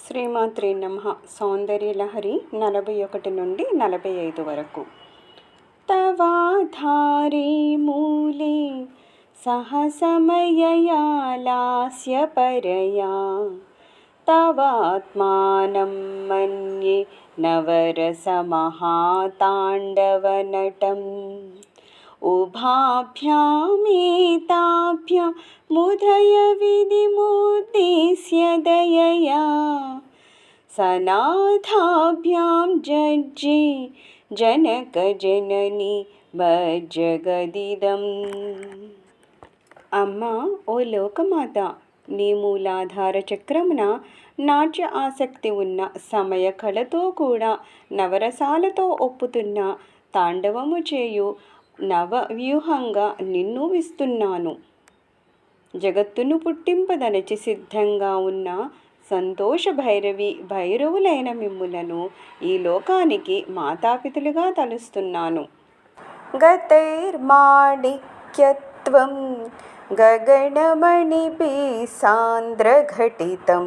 శ్రీమాత్రే నమః. సౌందర్యలహరి 41 నుండి 45 వరకు. తవాధారే మూలే సహసమయయా లాస్యపరయా తవాత్మానం మన్యే నవరసమహాతాండవనటం ఉభాభ్యామేతాభ్యాముదయ విధిముద్దేశ్య దయయా సనాథాభ్యాం జజ్జే జనక జనని భజగదిదం. అమ్మ, ఓ లోకమాత, నీ మూలాధార చక్రమున నాట్య ఆసక్తి ఉన్న సమయ కళతో కూడా నవరసాలతో ఒప్పుతున్న తాండవము చేయు నవవ్యూహంగా నిన్ను విస్తున్నాను. జగత్తును పుట్టింపదనచి సిద్ధంగా ఉన్న సంతోష భైరవులైన మిమ్ములను ఈ లోకానికి మాతాపితులుగా తలుస్తున్నాను. గతైర్మాణిక్యత్వం గగనమణిపి సాంద్రఘటితం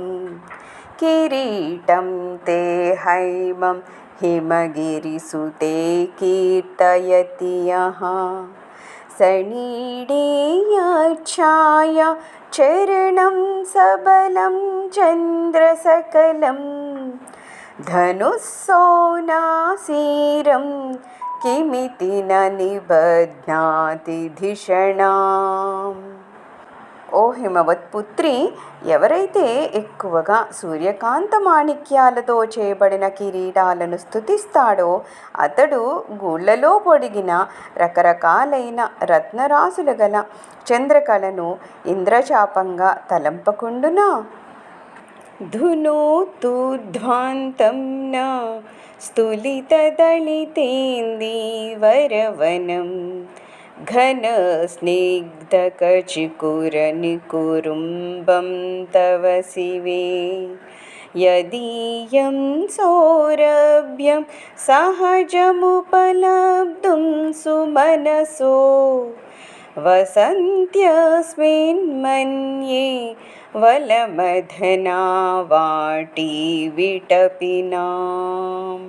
కిరీటం తే హైమం హిమగిరిసుతే కీర్తయతి యః సనీడేయాఛాయ చరణం సబలం చంద్రసకలం ధనుస్సోనాసీరం కిమితి న నిబధ్నాతి ధిషణాం. ఓ హిమవత్పుత్రి, ఎవరైతే ఎక్కువగా సూర్యకాంత మాణిక్యాలతో చేయబడిన కిరీటాలను స్తుతిస్తాడో అతడు గూళ్ళలో పొడిగిన రకరకాలైన రత్నరాసులు గల చంద్రకళను ఇంద్రచాపంగా తలంపకుండునా? ధునోతుధ్వాంతం న స్థులితదళితేందీవరవనం ఘన స్నిగ్ధకచికురనికురుంబం తవ శివే యదీయం సౌరభ్యం సహజముపలబ్ధుం సుమనసో వసంత్యస్మిన్ మన్యే వలమధనా వాటి విటపినాం.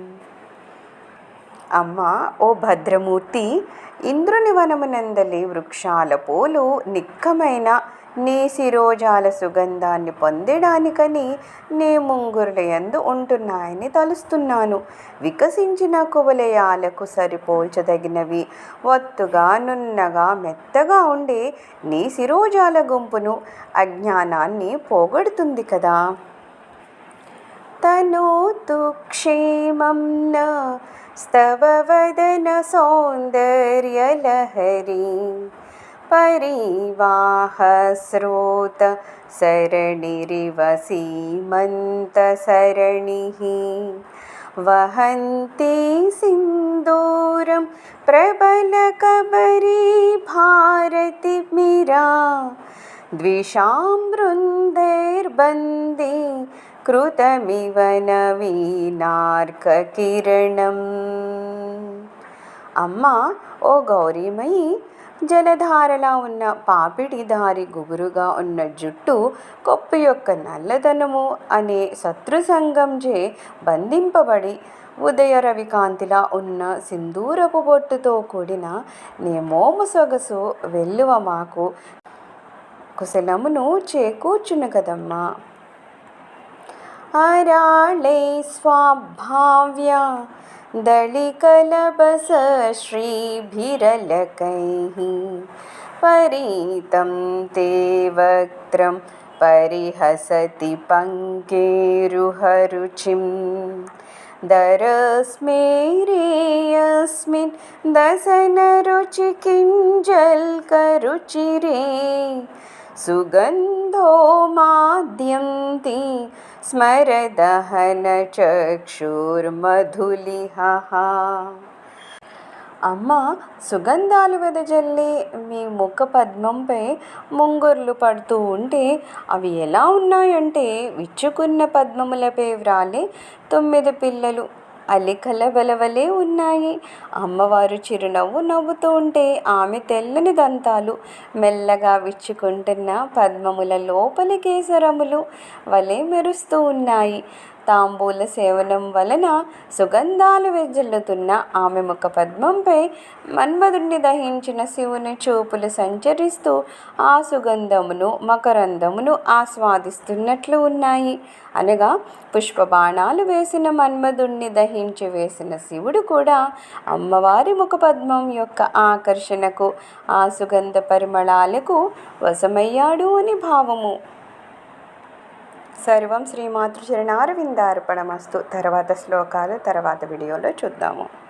అమ్మ, ఓ భద్రమూర్తి, ఇంద్రుని వనమునందలి వృక్షాల పోలు నిక్కమైన నీ శిరోజాల సుగంధాన్ని పొందడానికని నీ ముంగురుల యందు ఉంటున్నాయని తలుస్తున్నాను. వికసించిన కువలయాలకు సరిపోల్చదగినవి ఒత్తుగా నున్నగా మెత్తగా ఉండే నీ శిరోజాల గుంపును అజ్ఞానాన్ని పోగొడుతుంది కదా. తనోతు క్షేమం న స్తవ వదన సౌందర్యలహరి పరివాహ స్రోత సరణిరివ సీమంత సరణిః వహంతి సింధూరం ప్రబల కబరీ భారతి మిరా ద్విషాం బృందైర్బందీ కృతమివ నవీనార్కకిరణం. అమ్మ, ఓ గౌరీమయి, జలధారలా ఉన్న పాపిడి దారి గుబురుగా ఉన్న జుట్టు కొప్పు యొక్క నల్లదనము అనే శత్రుసంగంచే బంధింపబడి ఉదయ రవికాంతిలా ఉన్న సింధూరపు బొట్టుతో కూడిన నీ మోము సొగసు వెల్లువ మాకు కుశలమును చేకూర్చును కదమ్మా. అరాళే స్వాభావ్య దళికలబస శ్రీభిరలకైః పరీతం తే వక్త్రం పరిహసతి పంకేరుహరుచిం దరస్మేరేయస్మిన్ దశనరుచి కింజల్కరుచిరే సుగంధో మాద్యంతి స్మరదహన చక్షుర్మధులిహః. అమ్మ, సుగంధాలు వెదజల్లే మీ ముఖ పద్మంపై ముంగుర్లు పడుతూ ఉంటే అవి ఎలా ఉన్నాయంటే విచ్చుకున్న పద్మములపై వ్రాలే 9 పిల్లలు. అలికల వెలవలే ఉన్నాయి. అమ్మవారు చిరునవ్వు నవ్వుతూ ఉంటే ఆమె తెల్లని దంతాలు మెల్లగా విచ్చుకుంటున్న పద్మముల లోపలి కేసరములు వలె మెరుస్తూ ఉన్నాయి. తాంబూల సేవనం వలన సుగంధాలు వెజ్జల్లుతున్న ఆమె ముఖ పద్మంపై మన్మధుణ్ణి దహించిన శివుని చూపులు సంచరిస్తూ ఆ సుగంధమును మకరందమును ఆస్వాదిస్తున్నట్లు ఉన్నాయి. అనగా పుష్పబాణాలు వేసిన మన్మధుణ్ణి దహించి వేసిన శివుడు కూడా అమ్మవారి ముఖపద్మం యొక్క ఆకర్షణకు ఆ సుగంధ పరిమళాలకు వశమయ్యాడు అని భావము. సర్వం శ్రీమాతృచరణారవిందార్పణమస్తు. తర్వాత శ్లోకాలు తర్వాత వీడియోలో చూద్దాము.